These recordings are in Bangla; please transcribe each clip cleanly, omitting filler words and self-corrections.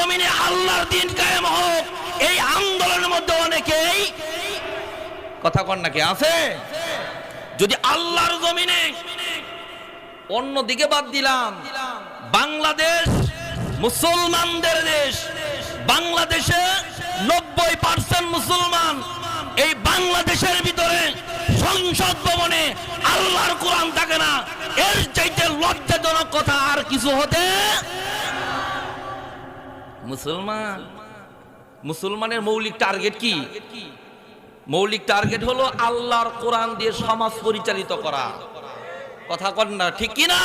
জমিনে আল্লাহর দিন কায়েম হোক, এই আন্দোলনের মধ্যে অনেকেই কথা কন নাকি আছে। যদি আল্লাহর জমিনে, অন্যদিকে বাদ দিলাম, বাংলাদেশ মুসলমানদের দেশ, বাংলাদেশে 90% মুসলমান, এই বাংলাদেশের ভিতরে সংসদ ভবনে আল্লাহর কোরআন থাকে না, এর চাইতে লজ্জাজনক কথা আর কিছু হতে। মুসলমানের মৌলিক টার্গেট কি? মৌলিক টার্গেট হলো আল্লাহর কোরআন দিয়ে সমাজ পরিচালিত করা। কথা কন না, ঠিক কি না?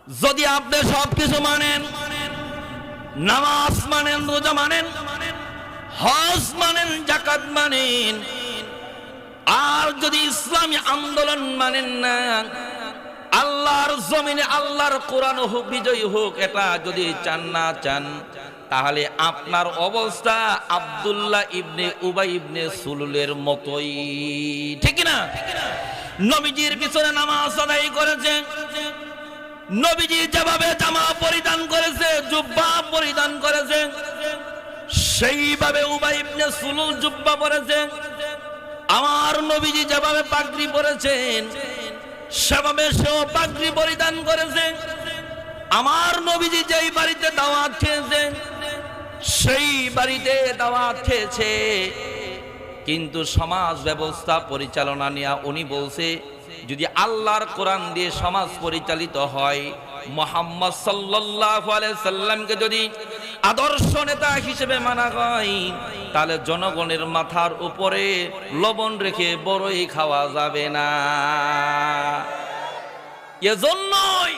যদি আপনি সবকিছু মানেন, নামাজ মানেন, রোজা মানেন, হজ মানেন, যাকাত মানেন, আর যদি ইসলামী আন্দোলন মানেন না, আল্লাহর জমিনে আল্লাহর কোরআন হোক, বিজয়ী হোক, এটা যদি চান না চান, তাহলে আপনার অবস্থা আব্দুল্লাহ ইবনে উবাই ইবনে সুলুলের মতোই, ঠিক না? নবীজির পিছনে নামাজ আদায় করেছে, নবীজি যেভাবে জামা পরিধান করেছে, জুব্বা পরিধান করেছে, সেইভাবে উবাই ইবনে সুলুল জুব্বা পরেছে। আমার নবীজি যেভাবে পাগড়ি পরেছেন, সেভাবে সেও পাগড়ি পরিধান করেছে। আমার নবীজি যেই বাড়িতে দাওয়াত খেয়েছেন, সেই বাড়িতে দাওয়াত খেয়েছে, কিন্তু সমাজ ব্যবস্থা পরিচালনা নিয়ে উনি বলছে, যদি আল্লাহর কোরআন দিয়ে সমাজ পরিচালিত হয়, মুহাম্মদ সাল্লাল্লাহু আলাইহি সাল্লামকে যদি আদর্শ নেতা হিসেবে মানা হয়, তাহলে জনগণের মাথার উপরে লবণ রেখে বড়ই খাওয়া যাবে না। এজন্যই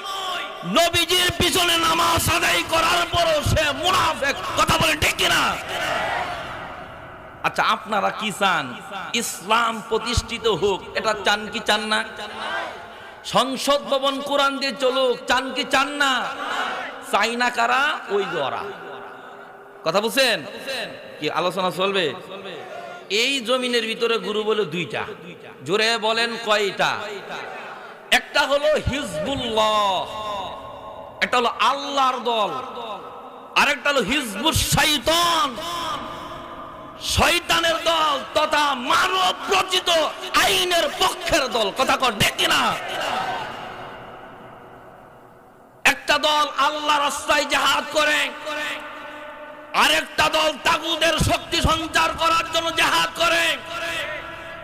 নবীজির পিছনে নামাজ আদায় করার পরও সে মুনাফিক। কথা বলেন ঠিক কিনা? আচ্ছা, আপনারা কি চান? ইসলাম প্রতিষ্ঠিত হোক, এটা চান কি চান না? সংসদ ভবন কোরআন দিয়ে চলুক, চান কি চান না? চাই না কারা? ওই ওরা। কথা বুঝছেন কি? আলোচনা চলবে। এই জমিনের ভিতরে গুরু বলে দুইটা, জোরে বলেন কয়টা? একটা হলো হিজবুল্লাহ, একটা হলো আল্লাহর দল, আরেকটা হলো হিজবুস শাইতান, শয়তানের দল তথা মানব রচিত আইনের পক্ষের দল। কথা কর দেখি না? একটা দল আল্লাহর রাস্তায় জিহাদ করে, আরেকটা দল তাগুতের শক্তি সঞ্চার করার জন্য জিহাদ করে।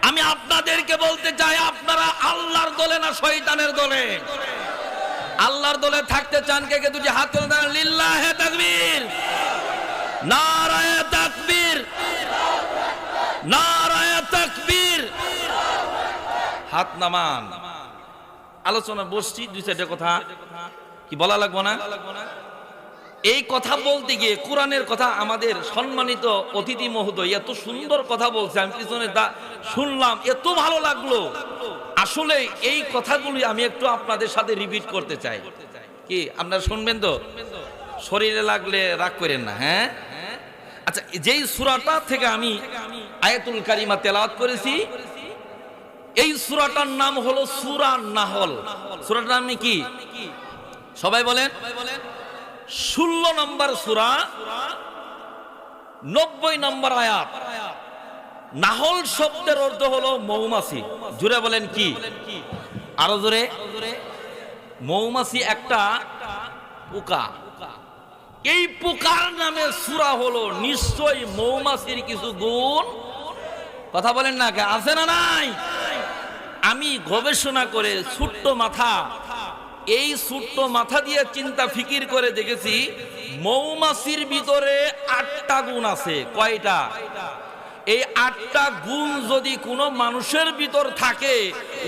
আমি আপনাদেরকে বলতে চাই, আপনারা আল্লাহর দলে না শয়তানের দলে? আল্লাহর দলে থাকতে চান কে কে? দুটি হাত তুলে দেন। লিল্লাহে তাকবীর, নারায়ে তাকবীর, নারায়ে তাকবীর। হাত নামান। আলোচনা বসছি, দুই চারটে কথা কি বলা লাগবে না? এই কথা বলতে গিয়ে কোরআনের কথা আমাদের সম্মানিত অতিথি মহোদয় এত সুন্দর কথা বলছে, আমি পিছনে শুনলাম, এত ভালো লাগলো। আসলে এই কথাগুলি আমি একটু আপনাদের সাথে রিপিট করতে চাই। কি আপনারা শুনবেন তো? শরীরে লাগলে রাগ করেন না, হ্যাঁ? আচ্ছা, যেই সূরাটা থেকে আমি আয়াতুল কারিমা তেলাওয়াত করেছি, এই সূরাটার নাম হলো সূরা নাহল। সূরাটার নাম কি? সবাই বলেন। 16 নম্বর সূরা, 90 নম্বর আয়াত। নাহল শব্দের অর্থ হলো মৌমাছি। জোরে বলেন কি? আরো জোরে। মৌমাছি একটা পোকা। এই পোকার নামে সূরা হলো, নিশ্চয়ই মৌমাছির কিছু গুণ। কথা বলেন না, আছে না নাই? আমি গবেষণা করে ছোট্ট মাথা, এই ছোট্ট মাথা দিয়ে চিন্তা ফিকির করে দেখেছি, মৌমাছির ভিতরে 8টা গুণ আছে। কয়টা? এই 8টা গুণ যদি কোনো মানুষের ভিতর থাকে,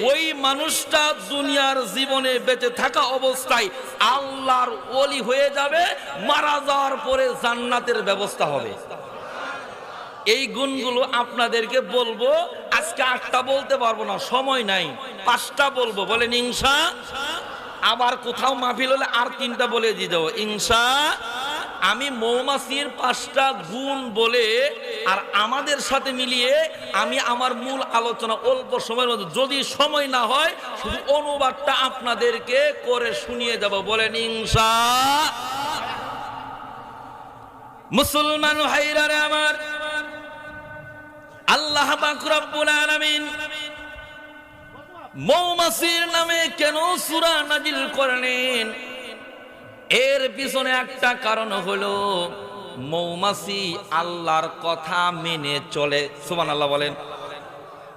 ওই মানুষটা দুনিয়ার জীবনে বেঁচে থাকা অবস্থায় আল্লাহর ওলি হয়ে যাবে, মারা যাওয়ার পরে জান্নাতের ব্যবস্থা হবে। এই গুণগুলো আপনাদেরকে বলবো। আজকে 8টা বলতে পারবো না, সময় নাই, 5টা বলবো। বলেন ইনশা। আবার কোথাও মাহফিল হলে আর 3টা বলে দিয়ে দেবো ইনশা। আমি মৌমাছির 5টা গুণ বলে আর আমাদের সাথে মিলিয়ে আমি আমার মূল আলোচনা অল্প সময়ের মধ্যে, যদি সময় না হয় শুধু অনুবাদটা আপনাদেরকে করে শুনিয়ে দেব। বলেন ইনশা। মুসলমান ভাইরা রে আমার, আল্লাহ পাক রব্বুল আলামিন মৌমাছির নামে কেন সূরা নাজিল করলেন? এর পিছনে একটা কারণ হলো মৌমাছি আল্লাহর কথা মেনে চলে। সুবহানাল্লাহ বলেন।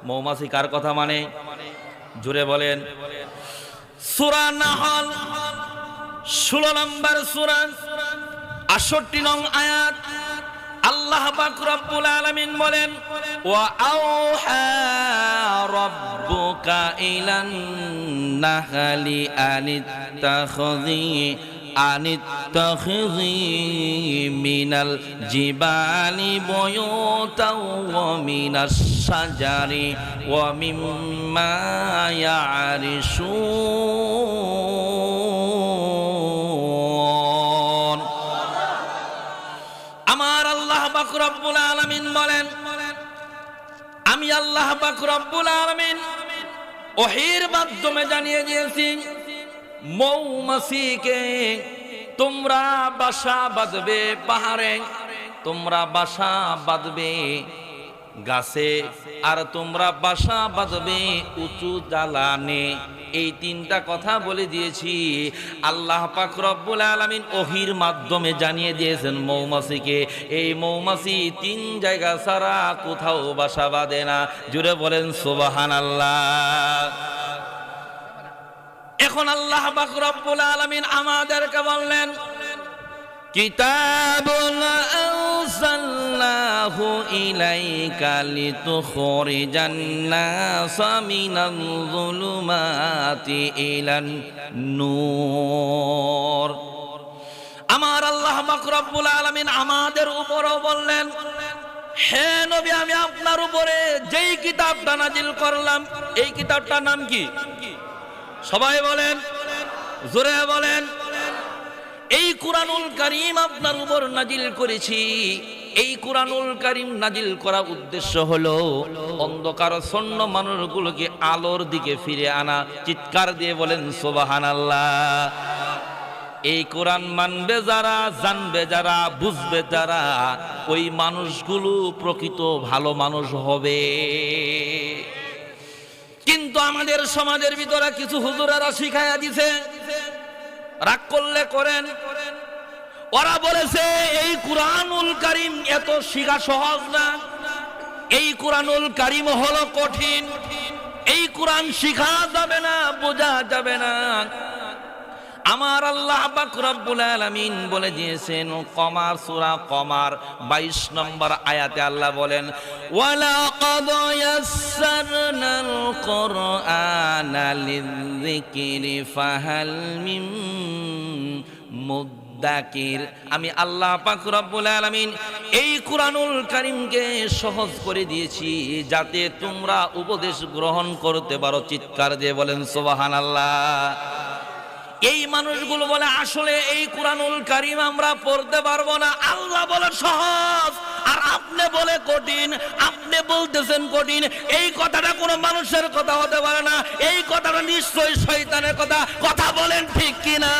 মৌমাছি কার কথা মানে? জোরে বলেন। সূরা নাহল 16 নম্বর সূরা 68 নং আয়াত, আল্লাহ পাক রব্বুল আলামিন বলেন, ওয়া আওহা রাব্বুকা ইলান নাহলি আনিত্তাখিযি মিনাল জিবালি বুয়ুতাও ওয়া মিনাশ শাজারি ওয়া মিম্মা ইয়ারিশুন। আমার আল্লাহ পাক রব্বুল আলামিন বলেন, আমি আল্লাহ পাক রব্বুল আলামিন ওহীর মাধ্যমে জানিয়ে দিয়েছি মৌমাছিকে তোমরা বাসা বাঁধবে পাহাড়ে, তোমরা বাসা বাঁধবে গাছে, আর তোমরা বাসা বাঁধবে উঁচু দালানে। এই তিনটা কথা বলে দিয়েছি। আল্লাহ পাক রব্বুল আলামিন ওহীর মাধ্যমে জানিয়ে দিয়েছেন মৌমাছিকে। এই মৌমাছি 3 জায়গা ছাড়া কোথাও বাসা বাঁধে না। জুড়ে বলেন সুবহানাল্লাহ। এখন আল্লাহ পাক রব্বুল আলামিন আমাদেরকে বললেন, কিতাবুন আনজালনাহু ইলাইকা লিতুখরিজান নাসা মিনাল যুলুমাতি ইলান নূর। আমার আল্লাহ পাক রব্বুল আলামিন আমাদের উপরও বললেন, হে নবী, আমি আপনার উপরে যেই কিতাবটা নাজিল করলাম, এই কিতাবটার নাম কি? সবাই বলেন, জোরে বলেন। এই কুরআনুল কারীম আপনার উপর নাজিল করেছি। এই কুরআনুল কারীম নাজিল করার উদ্দেশ্য হলো অন্ধকারচ্ছন্ন মানুষগুলোকে আলোর দিকে ফিরে আনা। চিৎকার দিয়ে বলেন সুবহানাল্লাহ। এই কোরআন মানবে যারা, জানবে যারা, বুঝবে যারা, ওই মানুষগুলো প্রকৃত ভালো মানুষ হবে। কিন্তু আমাদের সমাজের ভিতরে কিছু হুজুরেরা শিখাইয়া দিছে, রাগ করলে করেন। ওরা বলেছে এই কুরআনুল কারীম এত শিখা সহজ না, এই কুরআনুল কারীম হলো কঠিন, এই কুরআন শিখা যাবে না, বোঝা যাবে না। আমার আল্লাহ পাক রব্বুল আলামিন বলে দিয়েছেন, কমার সূরা কমার 22 নম্বর আয়াতে আল্লাহ বলেন, ওয়ালাকাদ ইয়াসসারনাল কুরআনা লিযিকরি ফাহাল মিন মুদ্দাকির। আমি আল্লাহ পাক রব্বুল আলামিন এই কুরআনুল কারীমকে সহজ করে দিয়েছি যাতে তোমরা উপদেশ গ্রহণ করতে পারো। চিৎকার দিয়ে বলেন সুবহানাল্লাহ। এই মানুষগুলো বলে আসলে এই কুরআনুল কারীম আমরা পড়তে পারবো না। আল্লাহ বলে সহজ, আর আপনি বলে কঠিন। আপনি বলতেছেন কঠিন, এই কথাটা কোনো মানুষের কথা হতে পারে না। এই কথাটা নিশ্চয়ই শয়তানের কথা। কথা বলেন ঠিক কিনা?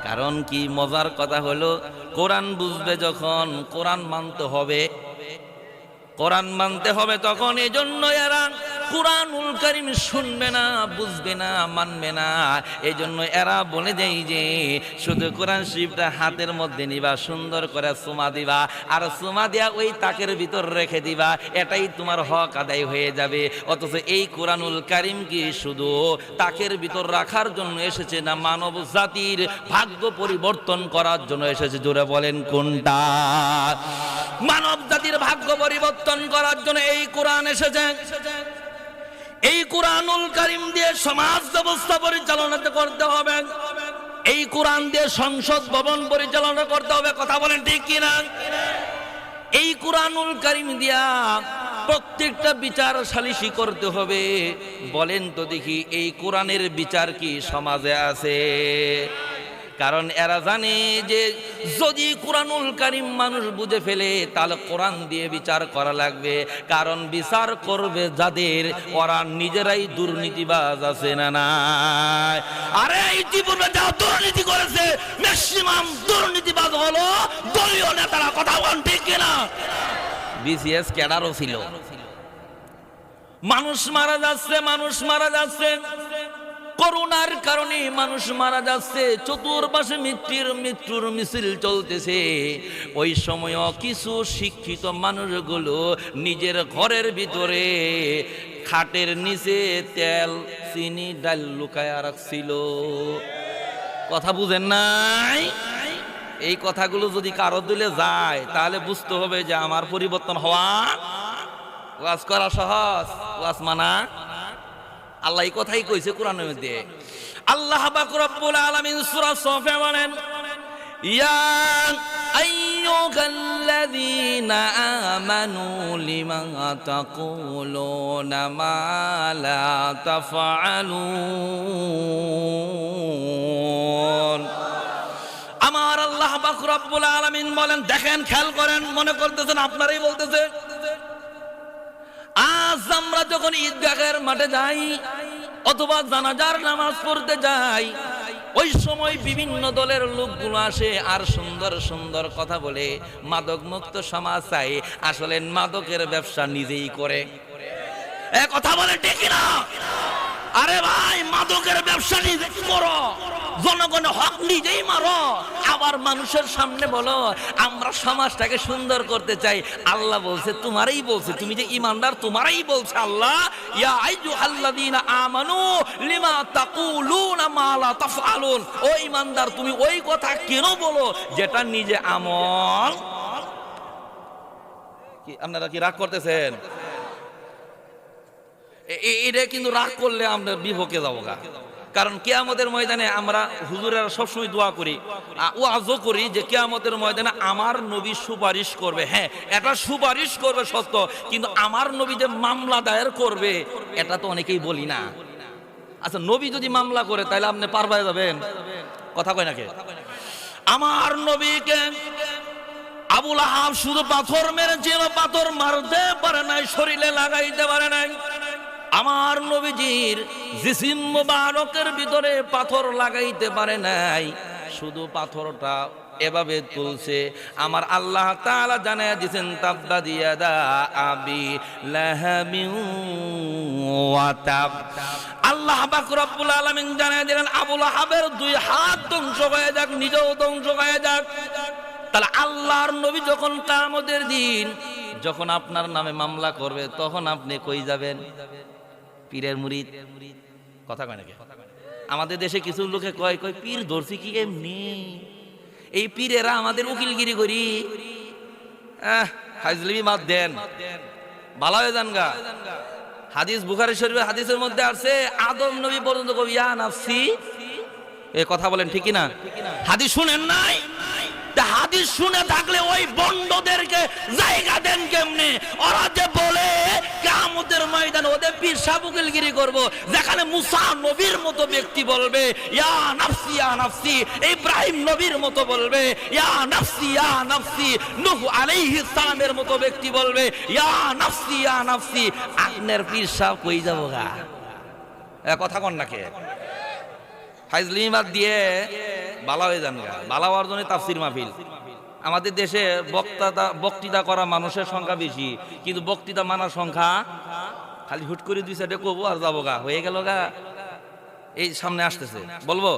কারণ কি, মজার কথা হলো, কোরআন বুঝবে যখন, কোরআন মানতে হবে, কোরআন মানতে হবে তখন। এজন্য এরা কুরআনুল কারীম শুনবে না, বুঝবে না, মানবে না। এজন্য এরা বলে দেয় যে শুধু কোরআন শরীফটা হাতের মধ্যে নিবা, সুন্দর করে চুমা দিবা, আর চুমা দিয়া ওই তাকের ভিতর রেখে দিবা, এটাই তোমার হক আদায় হয়ে যাবে। অথচ এই কুরআনুল কারীম কি শুধু তাকের ভিতর রাখার জন্য এসেছে, না মানব জাতির ভাগ্য পরিবর্তন করার জন্য এসেছে? জোরে বলেন কোনটা? মানব জাতির ভাগ্য পরিবর্তন করার জন্য এই কোরআন এসেছে। এই কুরআনুল কারীম দিয়ে সমাজ ব্যবস্থা পরিচালনা করতে হবে, এই কোরআন দিয়ে সংসদ ভবন পরিচালনা করতে হবে। কথা বলেন ঠিক কিনা? এই কুরআনুল কারীম দিয়া প্রত্যেকটা বিচার সালিসি করতে হবে। বলেন তো দেখি, এই কোরআনের বিচার কি সমাজে আছে? কারণ এরা জানে যে যদি কুরআনুল কারীম মানুষ বুঝে ফেলে তাহলে কোরআন দিয়ে বিচার করা লাগবে। কারণ বিচার করবে যাদের, ওরা নিজেরাই দুর্নীতিবাজ, আছে না নাই? আরে ইতিপূর্বে যারা দুর্নীতি করেছে ম্যাক্সিমাম দুর্নীতিবাজ হলো কথা বল ঠিক কিনা? বিসিএস ক্যাডারও ছিল। মানুষ মারা যাচ্ছে, মানুষ মারা যাচ্ছে, করোনার কারণে মানুষ মারা যাচ্ছে, চতুর্পাশে মৃত্যুর মিছিল চলতেছে। ওই সময়ও কিছু শিক্ষিত মানুষগুলো নিজের ঘরের ভিতরে খাটের নিচে তেল চিনি ডাল লুকায়া রাখছিল। কথা বুঝেন নাই? এই কথাগুলো যদি কারো দিলে যায় তাহলে বুঝতে হবে যে আমার পরিবর্তন হওয়া, ওয়াজ করা সহজ, ওয়াজ মানা। আল্লাহ এই কথাই কইছে কোরআনের মধ্যে। আল্লাহ পাক রব্বুল আলামিন সূরা সফে বলেন, ইয়া আইয়ুহাল্লাযীনা আমানু লিমা তাকুলুনা মা লা তাফআলুন। আমার আল্লাহ পাক রব্বুল আলামিন বলেন, দেখেন খেয়াল করেন, মনে করতেছেন আপনারাই বলতেছে। আজ আমরা যখন ঈদগাহের মাঠে যাই অথবা জানাজার নামাজ পড়তে যাই, ওই সময় বিভিন্ন দলের লোকগুলো আসে আর সুন্দর সুন্দর কথা বলে মাদক মুক্ত সমাজ চাই। আসলে মাদকের ব্যবসা নিজেই করে। কথা বলে ঠিক না? আরে ভাই, মাদকের ব্যবসা নিজে করো, জনগণের হক নিজেই মারো, আবার মানুষের সামনে বলো আমরা সমাজটাকে সুন্দর করতে চাই। আল্লাহ বলছে, তোমারই বলছে, তুমি যে ইমানদার তোমারই বলছে আল্লাহ, ইয়া আইয়ুহাল্লাযীনা আমানু লিমা তাকুলুনা মা লা তাফআলুন। ও ইমানদার, তুমি ওই কথা কেন বলো যেটা নিজে আমল। কি আপনারা কি রাগ করতেছেন? এটা কিন্তু রাগ করলে আমরা বিভকে যাবো গা। কারণ কিয়ামতের ময়দানে আমরা হুজুরেরা সবসময় দোয়া করি, ওয়াজও করি যে কিয়ামতের ময়দানে আমার নবী সুপারিশ করবে। হ্যাঁ, এটা সুপারিশ করবে সত্য, কিন্তু আমার নবী যে মামলা দায়ের করবে এটা তো অনেকেই বলি না। আচ্ছা, নবী যদি মামলা করে তাহলে আপনি পার পেয়ে যাবেন? কথা কয় নাকি? আমার নবীকে আবু লাহাব শুধু পাথর মেরেছিল, পাথর মারতে পারে নাই, শরীরে লাগাইতে পারে নাই। আমার নবীজির জিসিম মুবারকের ভিতরে পাথর লাগাইতে পারে নাই, শুধু পাথরটা এভাবে তুলছে। আমার আল্লাহ তাআলা জানায়া দিয়েছেন, তাব্বাত ইয়াদা আবি লাহাবি ওয়া তাব। আল্লাহ পাক রব্বুল আলামিন জানায়া দিলেন আবু লাহাবের দুই হাত ধ্বংস হয়ে যাক, নিজেও ধ্বংস হয়ে যাক। তাহলে আল্লাহর নবী যখন কিয়ামতের দিন যখন আপনার নামে মামলা করবে তখন আপনি কই যাবেন? পীরের মুরিদ। কথা কয় নাকি? আমাদের দেশে কিছু লোকে কয় পীর ধরছি কি এমনি, এই পীরেরা আমাদের উকিলগিরি করি। হাজলিমি মাত দেন, ভালো হয়ে যান গা। হাদিস বুখারী শরীফের হাদিসের মধ্যে আছে, আদম নবী পর্যন্ত কবি ইয়া নাফসি। এই কথা বলেন ঠিক না? হাদিস শুনেন নাই? হাদিস শুনে থাকলে ওই বন্ডদেরকে জায়গা দেন কেমনে? ওরা যে বলে কিয়ামতের ময়দানে ওদের পীর সাবুকিলগিরি করব, যেখানে মুসা নবীর মতো ব্যক্তি বলবে ইয়া নাফসি ইয়া নাফসি, ইব্রাহিম নবীর মতো বলবে ইয়া নাফসি ইয়া নাফসি, নূহ আলাইহিস সালামের মতো ব্যক্তি বলবে ইয়া নাফসি ইয়া নাফসি। আপনার পীর সাহেব কই যাবো গা? কথা কন নাকি? ফাইজলিমাত দিয়ে বালা হয়ে যান গা। বালা হওয়ার জন্য তাফসির মাহফিল। আমাদের দেশে বক্তৃতা করা মানুষের সংখ্যা বেশি, কিন্তু বক্তৃতা মানার সংখ্যা খালি হুট করে দুই সাইডে কবো আর যাবো গা, হয়ে গেল গা। এই সামনে আসতেছে, বলবো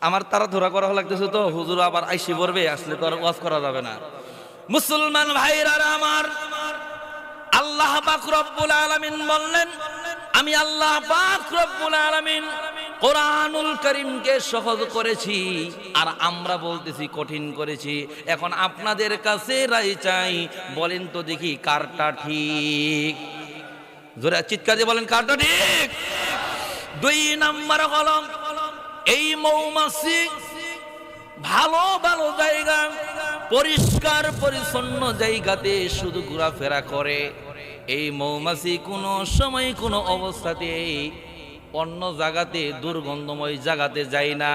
আমার তারা ধরা করা লাগতেছে তো, হুজুর আবার আইসি পড়বে, আসলে তো আর ওয়াজ করা যাবে না। মুসলমান ভাইরা আমার, আল্লাহ পাক রব্বুল আলামিন বললেন, আমি আল্লাহ পাক রব্বুল আলামিন কোরআনুল কারীমকে সহজ করেছি আর আমরা বলতেছি কঠিন করেছি। এখন আপনাদের কাছে রায় চাই, বলেন তো দেখি কারটা ঠিক? জোরে চিৎকার দিয়ে বলেন কারটা ঠিক? 2 নাম্বার হলো এই মৌমাছি ভালো ভালো জায়গা, পরিষ্কার পরিচ্ছন্ন জায়গাতে শুধু ঘোরাফেরা করে। এই মৌমাছি কোনো সময় কোনো অবস্থাতে অন্য জায়গাতে দুর্গন্ধময় জায়গাতে যায় না।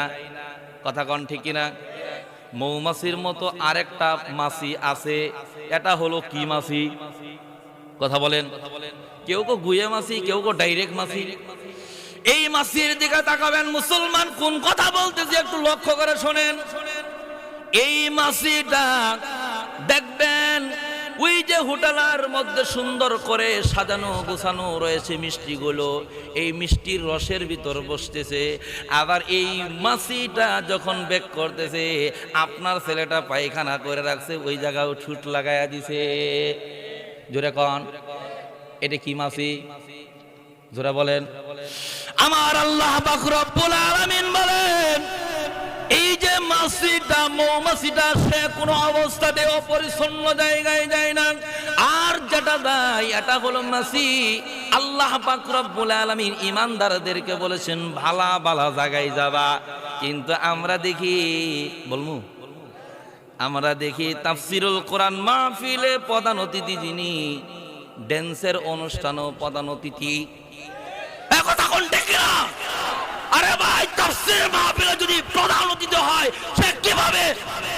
কথা কন ঠিক না? মৌমাছির মতো আরেকটা মাছি আছে, এটা হলো কি মাছি? কথা বলেন। কেউ কো গুয়ে মাছি, কেউ কো ডাইরেক্ট মাছি। এই মাছির দিকে তাকাবেন মুসলমান, কোন কথা বলতেছি একটু লক্ষ্য করে শোনেন। এই মাসিটা দেখবেন ওই যে হোটেলের মধ্যে সুন্দর করে সাজানো গোছানো রয়েছে মিষ্টিগুলো, এই মিষ্টির রসের ভিতর বসতেছে। আবার এই মাসিটা যখন বেক করতেছে, আপনার ছেলেটা পায়খানা করে রাখছে, ওই জায়গাও ছুট লাগাইয়া দিছে। জোরে কন, এটা কি মাসি? জোরে বলেন। আমার আল্লাহ পাক রব্বুল আলামিন বলেন, এই যে মাছিটা, মৌমাছিটা, সে কোনো অবস্থাতে অপরিচ্ছন্ন জায়গায় যায় না। আর যেটা যায় এটা হলো মাছি। আল্লাহ পাক রব্বুল আলামিন ঈমানদারদেরকে বলেছেন ভালা ভালা জায়গায় যাবা। কিন্তু আমরা দেখি, বলমু, আমরা দেখি তাফসিরুল কোরআন মাহফিলে প্রধান অতিথি যিনি, ড্যান্সের অনুষ্ঠানও প্রধান অতিথি। কথা কোন ঠিক না? আরে ভাই, তাফসীর মাহফিলে যদি প্রধান অতিথি হয়, সে কিভাবে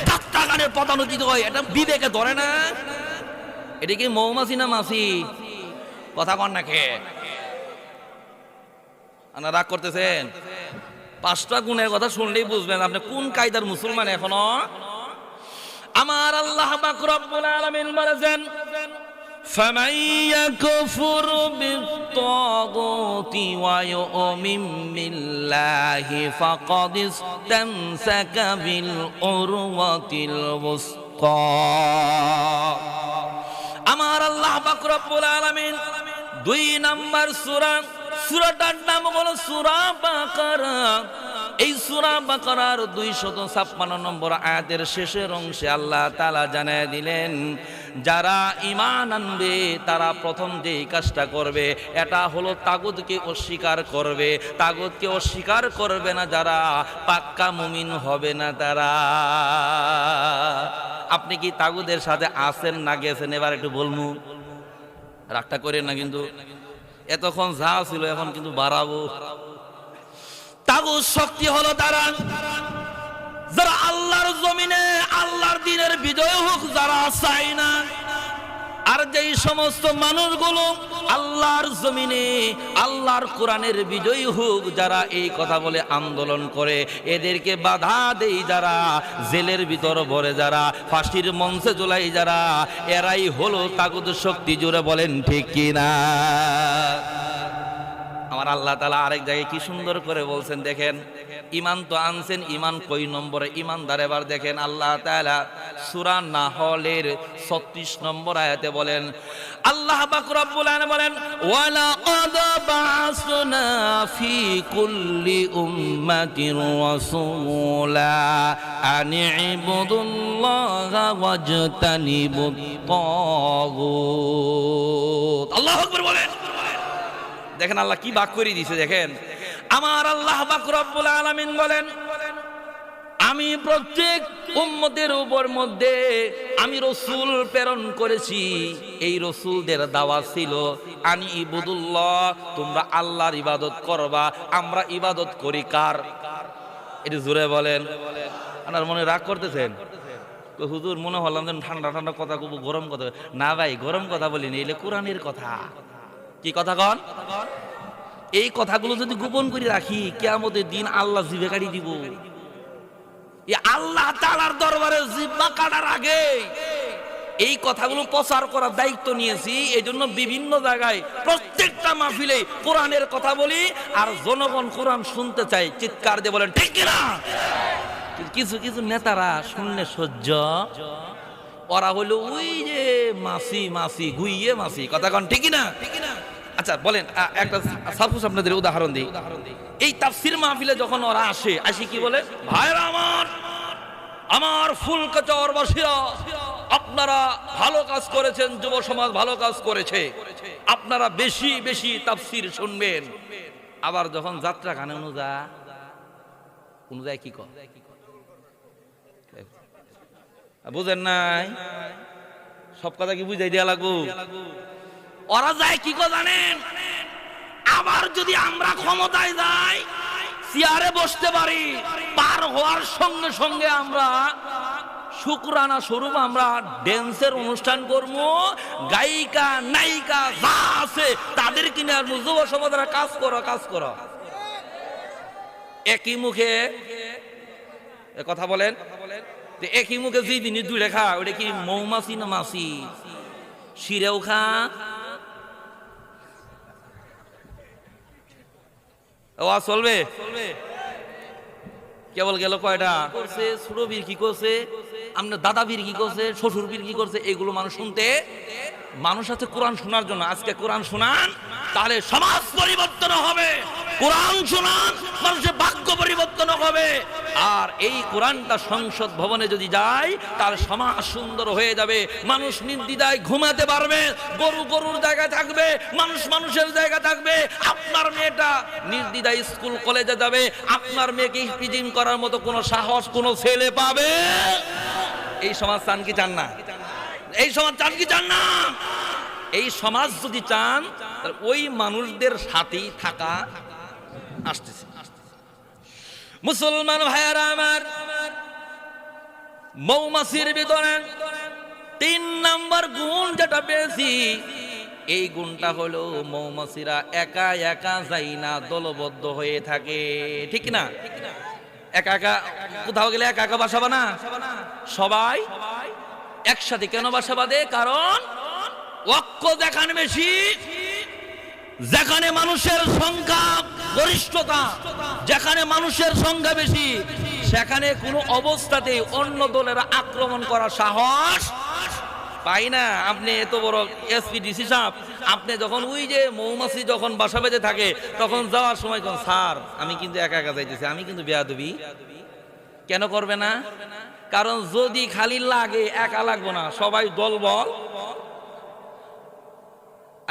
যাত্রা গানের প্রধান অতিথি হয়? এটা বিবেকে ধরে না। এটা কি মৌমাছি না মাছি? কথা কন না কে? আপনারা রাগ করতেছেন? 5টা গুণের কথা শুনলেই বুঝবেন আপনি কোন কায়দার মুসলমান এখনো। আমার আল্লাহ পাক রব্বুল আলামিন বলেছেন, فمن يكفر بالطاغوت ويؤمن بالله فقد استمسك بالعروة الوثقى। আমার আল্লাহ পাক রব্বুল আলামিন 2 নম্বর সূরা, সূরাটার নাম হলো সূরা বাকারা। এই সূরা বাকারার 256 নম্বর আয়াতের শেষের অংশে আল্লাহ তাআলা জানায় দিলেন, যারা ঈমান আনবে তারা প্রথম যে কাজটা করবে এটা হলো তাগুতকে অস্বীকার করবে। তাগুতকে অস্বীকার করবে না যারা, পাক্কা মুমিন হবে না তারা। আপনি কি তাগুদের সাথে আছেন না গেছেন? এবার একটু বলমু, রাগটা করেন না কিন্তু। এতক্ষণ যা ছিল এখন কিন্তু বাড়াবো। তাগুত শক্তি হলো তারা যারা আল্লাহর জমিনে আল্লাহর দ্বীনের বিজয় হোক যারা চায় না। আর যেই সমস্ত মানুষগুলো আল্লাহর জমিনে আল্লাহর কোরআনের বিজয়ী হোক যারা এই কথা বলে আন্দোলন করে, এদেরকে বাধা দেই যারা, জেলের ভিতর ভরে যারা, ফাঁসির মঞ্চে ঝোলাই যারা, এরাই হলো তাগুত শক্তি। জোরে বলেন ঠিক কিনা? আমার আল্লাহ তাআলা আরেক জায়গায় কি সুন্দর করে বলছেন দেখেন। ঈমান তো আনছেন, ঈমান কই নম্বরে ঈমানদার? এবার দেখেন আল্লাহ তাআলা সূরা নাহলের 36 নম্বর আয়াতে বলেন, আল্লাহ পাক রব্বুল আলামিন বলেন, ওয়ালাকাদ বা'সনা ফি কুল্লি উম্মাতির রাসূলা আন ইবুদুল্লাহা ওয়াজতানিবুত তাগুত। আল্লাহু আকবার বলেন। দেখেন আল্লাহ কি বাক করে দিয়েছে দেখেন। আমার আল্লাহ পাক রব্বুল আলামিন বলেন, আমি প্রত্যেক উম্মতের উপর মধ্যে আমি রাসূল প্রেরণ করেছি। এই রাসূলদের দাওয়াত ছিল আনি ইবুদুল্লাহ, তোমরা আল্লাহর ইবাদত করবা। আমরা ইবাদত করি কার? এটা জোরে বলেন। আপনার মনে রাগ করতেছেন? হুজুর মনে হলাম যেন ঠান্ডা ঠান্ডা কথা কব, গরম কথা। না ভাই, গরম কথা বলিনি, এলে কোরআনের কথা। কি কথা কন? এই কথাগুলো যদি গোপন করে রাখি, কিয়ামতের দিন আল্লাহ জিভে কাটি দিব। আল্লাহ তাআলার দরবারে জিহ্বা কাটার আগে এই কথাগুলো প্রচার করার দায়িত্ব নিয়েছি। এই জন্য বিভিন্ন জায়গায় প্রত্যেকটা মাহফিলে কোরআনের কথা বলি, আর জনগণ কোরআন শুনতে চায়, চিৎকার দিয়ে বলেন ঠিক কিনা? কিছু কিছু নেতারা শুনলে সহ্য, ওরা হলো ওই যে মাসি মাসি গুইয়ে মাসি। কথা কন ঠিক কিনা? আচ্ছা বলেন, একটা সাপোজ আপনাদের উদাহরণ দিই। এই তাফসীর মাহফিলে যখন ওরা আসে কি বলে? ভাইরা আমার ফুলকাচরবাসীরা, আপনারা ভালো কাজ করেছেন, যুব সমাজ ভালো কাজ করেছে, আপনারা বেশি বেশি তাফসীর শুনবেন। আবার যখন যাত্রা গানে অনুযায়ী কি কর, বুঝেন নাই? সব কথা কি বুঝাই দেয়া লাগবো? ওরা যায় কি কো জানেন? আবার যদি আমরা ক্ষমতায় যাই, চেয়ারে বসতে পারি, পার হওয়ার সঙ্গে সঙ্গে আমরা শুকরানা স্বরূপ আমরা ড্যান্সের অনুষ্ঠান করবো, গায়িকা নায়িকা যা আছে তাদের কিনে আর যুব সমাজরা কাজ করো। একই মুখে কথা বলেন। একই মুখে যেই দিনই দুইটা খা, ওটা কি মৌমাছি না মাছি? শিরেও খা, ও চলবে। কেবল গেল কয়টা করছে, ছোট বীর কি করছে, আপনার দাদা বীর কি করছে, শ্বশুর বীর কি করছে, এগুলো মানুষ শুনতে, মানুষ আছে কোরআন শোনার জন্য। আজকে কোরআন শোনান, তাহলে সমাজ পরিবর্তন হবে। কোরআন শোনান, মানুষের ভাগ্য পরিবর্তন হবে। আর এই কোরআনটা সংসদ ভবনে যদি যায়, তার সমাজ সুন্দর হয়ে যাবে। মানুষ নির্দ্বিধায় ঘুমাতে পারবে, গরু গরুর জায়গায় থাকবে, মানুষ মানুষের জায়গা থাকবে। আপনার মেয়েটা নির্দ্বিধায় স্কুল কলেজে যাবে, আপনার মেয়েকে স্পিজিং করার মতো কোনো সাহস কোনো ছেলে পাবে? এই সমাজ চান কি চান না? এই সমাজ চান কি চান না? এই সমাজ যদি চান, তাহলে ওই মানুষদের সাথেই থাকা আসতেছে। মুসলমান ভাইয়ারা আমার, মৌমাছির ভিতরে 3 নাম্বার গুণ যেটা পেয়েছি, এই গুণটা হলো মৌমাছিরা একা একা যায় না, দলবদ্ধ হয়ে থাকে। ঠিক না? একা একা কোথাও গেলে একা একা বাসা বানা, সবাই একসাথে কেন বাসা বাঁধে? কারণ ঐক্য যেখানে বেশি, যেখানে মানুষের সংখ্যা গরিষ্ঠতা, যেখানে মানুষের সংখ্যা বেশি, সেখানে কোনো অবস্থাতেই অন্য দলের আক্রমণ করার সাহস পাই না। আপনি এত বড় এসপিডিসি সাহেব, আপনি যখন ওই যে মৌমাছি যখন বাসা বেঁধে থাকে, তখন যাওয়ার সময় কোন স্যার আমি কিন্তু একা একা যাইতেছি, আমি কিন্তু বেয়াদবি কেন করবে না? কারণ যদি খালি লাগে, একা লাগবো না, সবাই দলবল।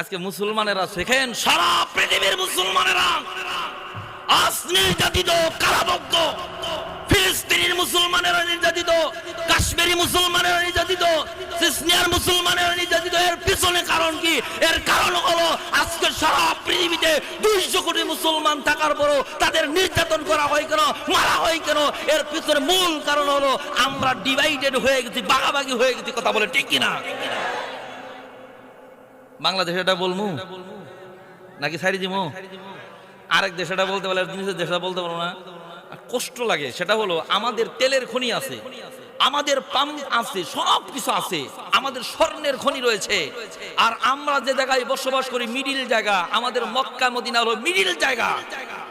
আজকে মুসলমানেরা শেখেন, সারা পৃথিবীর মুসলমানেরা আজ নির্যাতিত, কারাবদ্ধ। ফিলিস্তিনের মুসলমানেরা নির্যাতিত, কাশ্মীরি মুসলমানেরা নির্যাতিত, সিসনিয়ার মুসলমানেরা নির্যাতিত। এর পিছনে কারণ কি? এর কারণ হলো আজকে সারা পৃথিবীতে 200 কোটি মুসলমান থাকার পরও তাদের নির্যাতন করা হয় কেন, মারা হয় কেন? এর পিছনে মূল কারণ হলো আমরা ডিভাইডেড হয়ে গেছি, ভাগাভাগি হয়ে গেছি। কথা বলে ঠিক কিনা? বাংলাদেশ এটা বলমু নাকি ছাড়ি দিমু? আরেক দেশটা বলতে পারলে নিজের দেশটা বলতে পারবো না, কষ্ট লাগে। সেটা হলো আমাদের তেলের খনি আছে, আমাদের পাম্প আছে, সব কিছু আছে, আমাদের স্বর্ণের খনি রয়েছে। আর আমরা যে জায়গায় বসবাস করি মিডিল জায়গা, আমাদের মক্কা মদিনা হলো মিডিল জায়গা।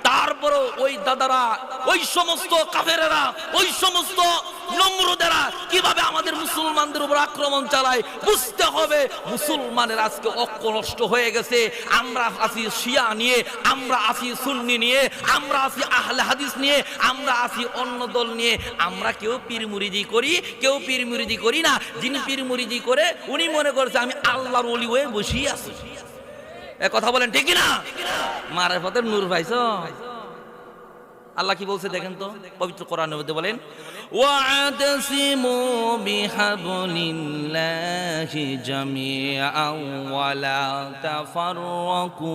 তারপরও ওই দাদারা, ওই সমস্ত কাফেরেরা, ওই সমস্ত নমরুদেরা কিভাবে আমাদের মুসলমানদের উপর আক্রমণ চালায় বুঝতে হবে। মুসলমানের আজকে ঐক্য নষ্ট হয়ে গেছে। আমরা আছি শিয়া নিয়ে, আমরা আছি সুন্নি নিয়ে, আমরা আছি আহলে হাদিস নিয়ে, আমরা আছি অন্য দল নিয়ে। আমরা কেউ পীর মুরিদি করি, কেউ পীর মুরিদি করি না। যিনি পীর মুরিদি করে উনি মনে করছে আমি আল্লাহর ওলি হয়ে বসেই আছি। এ কথা বলেন ঠিক না? মারের পথে নূর পাইছো। আল্লাহ কি বলছে দেখেন তো, পবিত্র কোরআনের মধ্যে বলেন, ওয়া'তাসিমু বিহাবলিল্লাহি জামিআন ওয়া লা তাফাররাকু।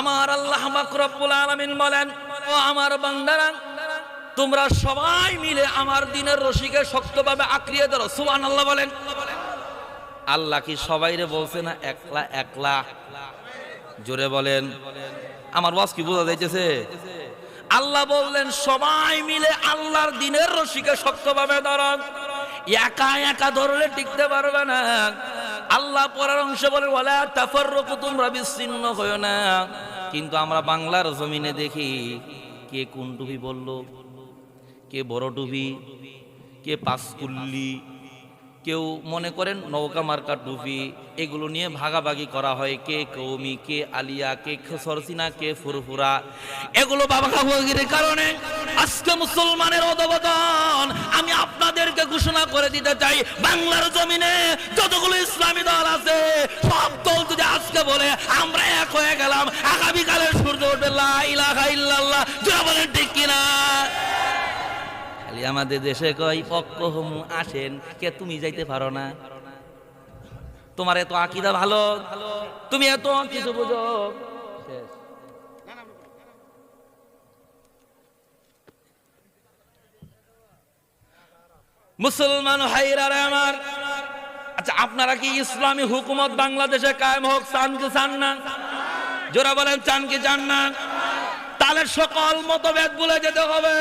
আমার আল্লাহ পাক রব্বুল আলামিন বলেন, ও আমার বান্দারা, তোমরা সবাই মিলে আমার দ্বীনের রশিকে শক্তভাবে আঁকড়িয়ে ধরো। সুবহানাল্লাহ বলেন। আল্লাহ কি সবাইরে বলছে না একলা একলা? জোরে বলেন। আমার ওয়াজ কি বোঝা যাইতেছে? আল্লাহ বললেন সবাই মিলে আল্লাহর দ্বীনের রশিকে শক্তভাবে ধরো। একা একা ধরলে টিকতে পারবে না। আল্লাহ পরের অংশে বলেন ওয়ালা তাফাররাকু, তোমরা বিচ্ছিন্ন হয়ো না। কিন্তু আমরা বাংলার জমিনে দেখি কে কোন টুপি বললো, কে বড় টুপি, কে পাঁচকুল্লি, কেউ মনে করেন নৌকা মার্কা টুপি, এগুলো নিয়ে ভাগাভাগি করা হয়। কে কৌমি, কে আলিয়া, কে সরসিনা, কে ফুরফুরা। এগুলো ভাগাভাগির কারণে আজকে মুসলমানের অধঃপতন। আমি আপনাদেরকে ঘোষণা করে দিতে চাই, বাংলার জমিনে যতগুলো ইসলামী দল আছে সব দল যদি আজকে বলে আমরা এক হয়ে গেলাম, আগামীকালের সূর্য উঠবে লা ইলাহা ইল্লাল্লাহ। যারা বলেন ঠিক কিনা? আমাদের দেশে কই পক্ষ হুম আসেন, কে তুমি যাইতে পারো না? তোমার এত আকীদা ভালো, তুমি এত কিছু বুঝো। মুসলমান ভাইরা আমার, আচ্ছা আপনারা কি ইসলামী হুকুমত বাংলাদেশে কায়েম হোক চান কি চান না? জোরা বলেন চান কি চান না? তাহলে সকল মতভেদ ভুলে যেতে হবে।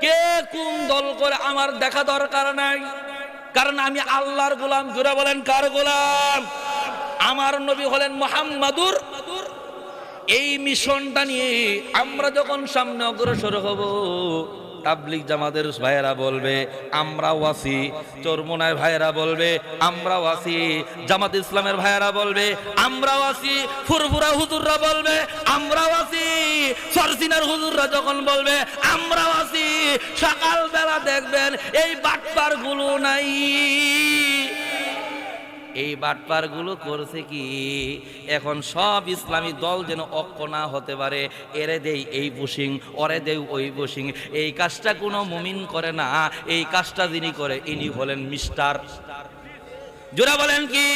কে কোন দল করে আমার দেখা দরকার নাই, কারণ আমি আল্লাহর গোলাম। জোরে বলেন কার গোলাম? আমার নবী হলেন মুহাম্মাদুর। এই মিশনটা নিয়ে আমরা যখন সামনে অগ্রসর হব, তাবলিগ জামাতের ভাইয়েরা বলবে আমরাও আছি, চরমোনার ভাইয়েরা বলবে আমরাও আছি, জামাত ইসলামের ভাইয়েরা বলবে আমরাও আছি, ফুরফুরা হুজুররা বলবে আমরাও আছি, সরসিনার হুজুররা যখন বলবে আমরাও আছি, সকালবেলা দেখবেন এই বাটপার গুলো নাই। এই বাটপার গুলো করছে কি, এখন সব ইসলামী দল যেন ঐক্য না হতে পারে, এরে দেই এই বুশিং, ওরে দেই ওই বুশিং। এই কাজটা কোনো মুমিন করে না, এই কাজটা যিনি করে ইনি হলেন মিস্টার। জোরা বলেন কি?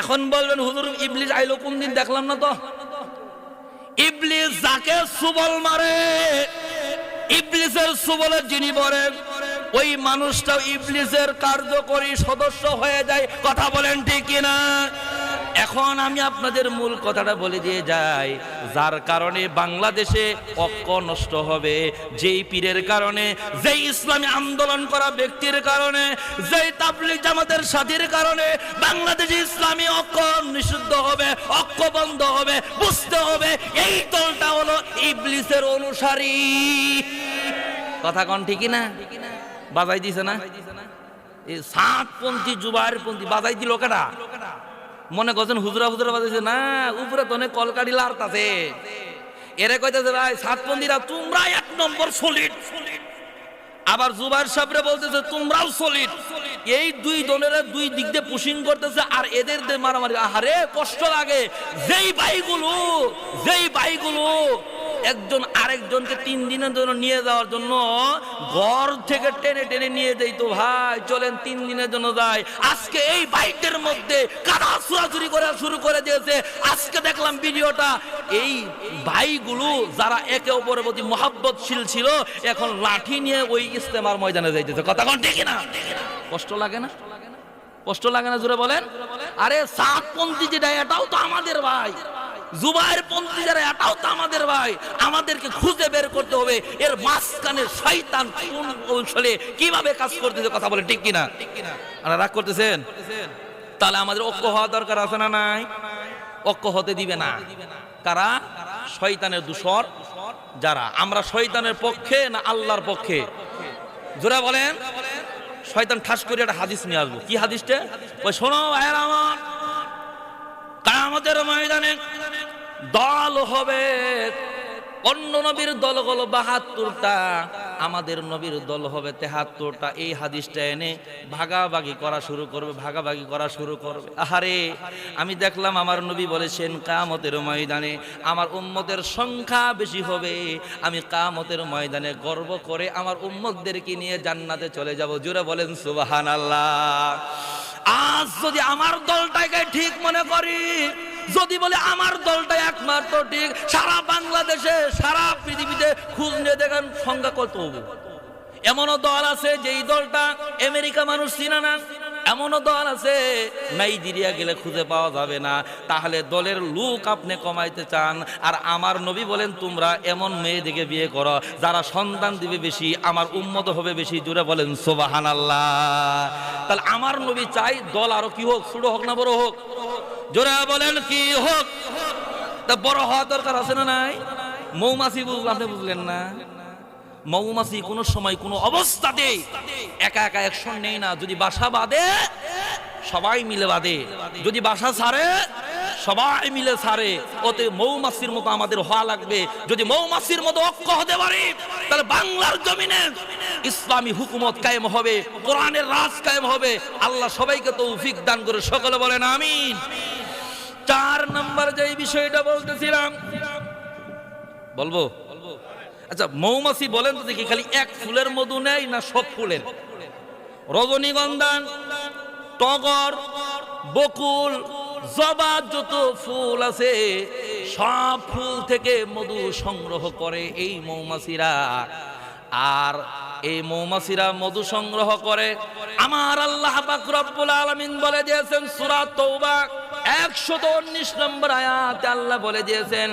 এখন বলবেন হুজুর ইবলিস আইলো কোন দিন, দেখলাম না তো। ইবলিস যাকে সুবল মারে, ইবলিসের সুবলে যিনি পড়ে, ওই মানুষটাও ইবলিসের কার্যকরী সদস্য হয়ে যায়। কথা বলেন ঠিক কিনা? এখন আমি আপনাদের মূল কথাটা বলে দিয়ে যাই, যার কারণে বাংলাদেশে ঐক্য নষ্ট হবে, যেই পীরের কারণে, যেই ইসলামী আন্দোলন করা ব্যক্তির কারণে, যেই তাবলিগ জামাতের সাথীর কারণে বাংলাদেশে ইসলামী ঐক্য নিষিদ্ধ হবে, ঐক্য বন্ধ হবে। বুঝতে হবে এই দলটা হলো ইবলিসের অনুসারী। কথা কোন ঠিক না? বাজাই দিছে না এই সাতপন্থী জুবাইরপন্থী, বাজাই দিল কেডা? মনে করছেন হুজুরা হুজুরা বাজাইছে না, উপরে তো অনেক কলকারি লাড়তাছে। এরে কইতেছে ভাই সাতপন্থীরা তোমরা এক নম্বর সলিড, আবার জুবাইর সাহেবরে বলতেছে তোমরাও সলিড। এই দুই দলের দুই দিক দিয়ে পুশিং করতেছে, আর এদের দিয়ে মারামারি। আহারে কষ্ট লাগে। যেই ভাইগুলো একজন আরেকজনকে 3 দিনের জন্য নিয়ে যাওয়ার জন্য ঘর থেকে টেনে টেনে নিয়ে যাইত, ভাই চলেন 3 দিনের জন্য যাই, আজকে এই বাইকের মধ্যে কাদা চুরাচুরি করা শুরু করে দিয়েছে। আজকে দেখলাম ভিডিওটা, এই ভাইগুলো যারা একে অপরের প্রতি মহব্বতশীল ছিল, এখন লাঠি নিয়ে ওই ইস্তেমার ময়দানে যাইতেছে। কথা কোন ঠিক না? কষ্ট লাগে না? কষ্ট লাগে না? জোরে বলেন। আরে সাতপন্থী যেটা এটাও তো আমাদের ভাই, জুবাইরপন্থী যারা এটাও তো আমাদের ভাই। আমাদেরকে খুঁজে বের করতে হবে এর মাঝখানে শয়তান কোন কৌশলে কিভাবে কাজ করতেছে। কথা বলে ঠিক কিনা? আপনারা রাগ করতেছেন? তাহলে আমাদের ঐক্য হওয়া দরকার আছে না নাই? ঐক্য হতে দিবে না কারা? শয়তানের দূষর যারা। আমরা শয়তানের পক্ষে না আল্লাহর পক্ষে? জোরে বলেন। শয়তান ঠাস করে একটা হাদিস নিয়ে আসবো। কি হাদিসটা? ওই শোনো ভাইয়েরা আমার, কিয়ামতের ময়দানে দল হবে, অন্য নবীর দল হলো 72টা, আমাদের নবীর দল হবে 73টা। এই হাদিসটা এনে ভাগাভাগি করা শুরু করবে। আহারে আমি দেখলাম আমার নবী বলেছেন কিয়ামতের ময়দানে আমার উম্মতের সংখ্যা বেশি হবে, আমি কিয়ামতের ময়দানে গর্ব করে আমার উম্মতদেরকে নিয়ে জান্নাতে চলে যাব। জোরে বলেন সুবহানাল্লাহ। আজ যদি আমার দলটাকে ঠিক মনে করি, যদি বলে আমার দলটা একমাত্র ঠিক, সারা বাংলাদেশে সারা পৃথিবীতে খোঁজ নিয়ে দেখেন সংখ্যা কত হবে। এমনও দল আছে যেই দলটা আমেরিকা মানুষ চিনে না, এমনও দল আছে নাইজেরিয়া গেলে খুঁজে পাওয়া যাবে না। তাহলে দলের লোক আপনি কমাইতে চান, আর আমার নবী বলেন তোমরা এমন মেয়ে দেখে বিয়ে করো যারা সন্তান দিবে বেশি, আমার উম্মত হবে বেশি। জোরে বলেন সুবহানাল্লাহ। তাহলে আমার নবী চাই দল আরো কি হোক, ছোট হোক না বড় হোক? জোরে বলেন কি হোক। তা বড় হওয়া দরকার আছে না নাই? মৌমাছি আপনি বুঝলেন না? মৌমাছি কোন সময় কোন অবস্থাতে একা একা অ্যাকশন নেই না। যদি বাসা বাঁধে সবাই মিলে বাঁধে, যদি বাসা ছাড়ে সবাই মিলে ছাড়ে। ওতে মৌমাছির মতো আমাদের হওয়া লাগবে। যদি মৌমাছির মতো ঐক্য হতে পারি, তাহলে বাংলার জমিনে ইসলামী হুকুমত কায়েম হবে, কোরআনের রাজ কায়েম হবে। আল্লাহ সবাইকে তৌফিক দান করে সকলে বলেন আমিন। 4 নম্বর যে বিষয়টা বলতেছিলাম, বলবো? আচ্ছা মৌমাছি বলেন তো দেখি, খালি এক ফুলের মধু নেয় না সব ফুলের? রজনীগন্ধা, টগর, বকুল, জবা, যত ফুল আছে সব ফুল থেকে মধু সংগ্রহ করে এই মৌমাছিরা। আর এই মৌমাছিরা মধু সংগ্রহ করে আমার আল্লাহ পাক রব্বুল আলামিন বলে দিয়েছেন সূরা তাওবা 119 নম্বর আয়াতে আল্লাহ বলে দিয়েছেন,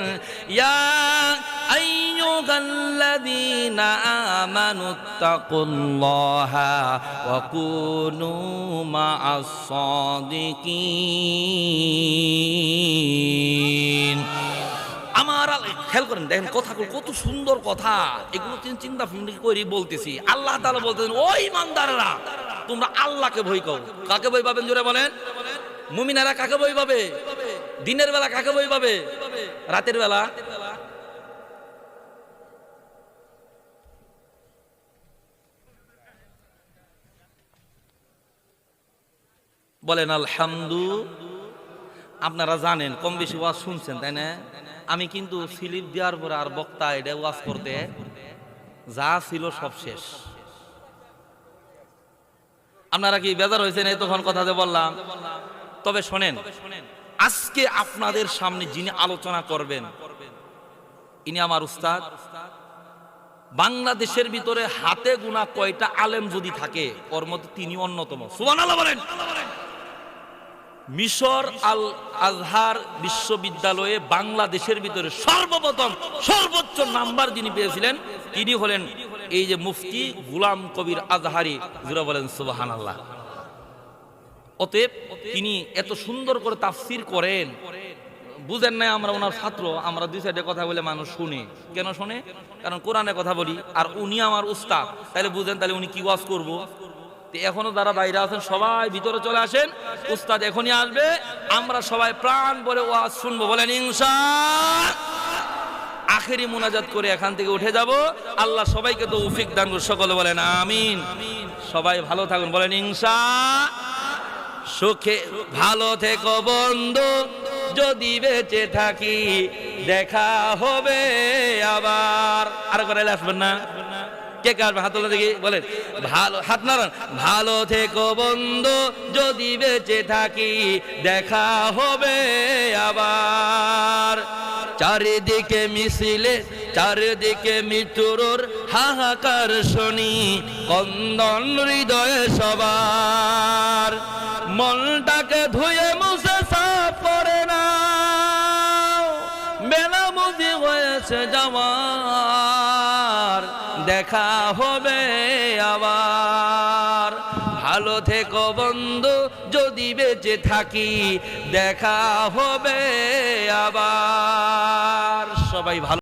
ইয়া আইয়ুহাল্লাযীনা আমানুত্তাকুল্লাহা ওয়া কুনু মা'আস সাদিকিন। আমার খেয়াল করেন, দেখেন কথাগুলো কত সুন্দর কথা, এগুলো চিন্তা করে বলতেছি। আল্লাহ তাআলা বলতেছেন, ও ঈমানদাররা তোমরা আল্লাহকে ভয় করো। কাকে ভয় পাবেন জোরে বলেন? মুমিনেরা কাকে ভয় পাবে? দিনের বেলা কাকে ভয় পাবে? রাতের বেলা? বলেন আলহামদুলিল্লাহ। আপনারা জানেন, কম বেশি ওয়াজ শুনছেন তাই না? আমি কিন্তু স্লিপ দেওয়ার পরে আর বক্তা এটা ওয়াজ করতে যা ছিল সব শেষ। আপনারা কি বেজার হয়েছেন এই তখন কথাতে বললাম? তবে শোনেন, আজকে আপনাদের সামনে যিনি আলোচনা করবেন ইনি আমার উস্তাদ। বাংলাদেশের ভিতরে হাতে গোনা কয়টা আলেম যদি থাকে ওর মধ্যে তিনি অন্যতম। সুবহানাল্লাহ বলেন। মিশর আল আজহার বিশ্ববিদ্যালয়ে বাংলাদেশের ভিতরে সর্বপ্রথম সর্বোচ্চ নাম্বার যিনি পেয়েছিলেন তিনি হলেন এই যে মুফতি গোলাম কবির আজহারি। যারা বলেন সুবহানাল্লাহ। অতএব তিনি এত সুন্দর করে তাফসীর করেন, বুঝেন না? আমরা ওনার ছাত্র, আমরা দুই সাইডে কথা বলে মানুষ শুনে। কেন শুনে? কারণ কোরআনে কথা বলি, আর উনি আমার উস্তাদ। তাহলে বুঝেন, তাহলে উনি কি ওয়াজ করবো? এখনো যারা বাইরে আছেন সবাই ভিতরে চলে আসেন, উস্তাদ এখনই আসবে, আমরা সবাই প্রাণ বলে ওয়াজ শুনবো। বলেন ইনশাআল্লাহ। আখেরি মুনাজাত করে এখান থেকে উঠে যাব। আল্লাহ সবাইকে তৌফিক দান করুন, সকলে বলেন আমিন। সবাই ভালো থাকুন, বলেন ইনশাআল্লাহ। সুখে ভালো থেকো বন্ধু, যদি বেঁচে থাকি দেখা হবে আবার। আর করে আসবেন না? কে কার হাত তোলা দেখি, বলেন ভালো, হাত নাড়ান। ভালো থেকো বন্ধু, যদি বেঁচে থাকি দেখা হবে আবার। চারিদিকে মিছিলে, চারিদিকে মৃত্যুর হাহাকার শুনি, কন্দন হৃদয়ে সবার। মনটাকে ধুয়ে মুছে সাফ করে না, বেলা বুঝি হয়েছে যাওয়ার, দেখা হবে আবার। ভালো থেকো বন্ধু, যদি বেঁচে থাকি দেখা হবে আবার। সবাই ভালো।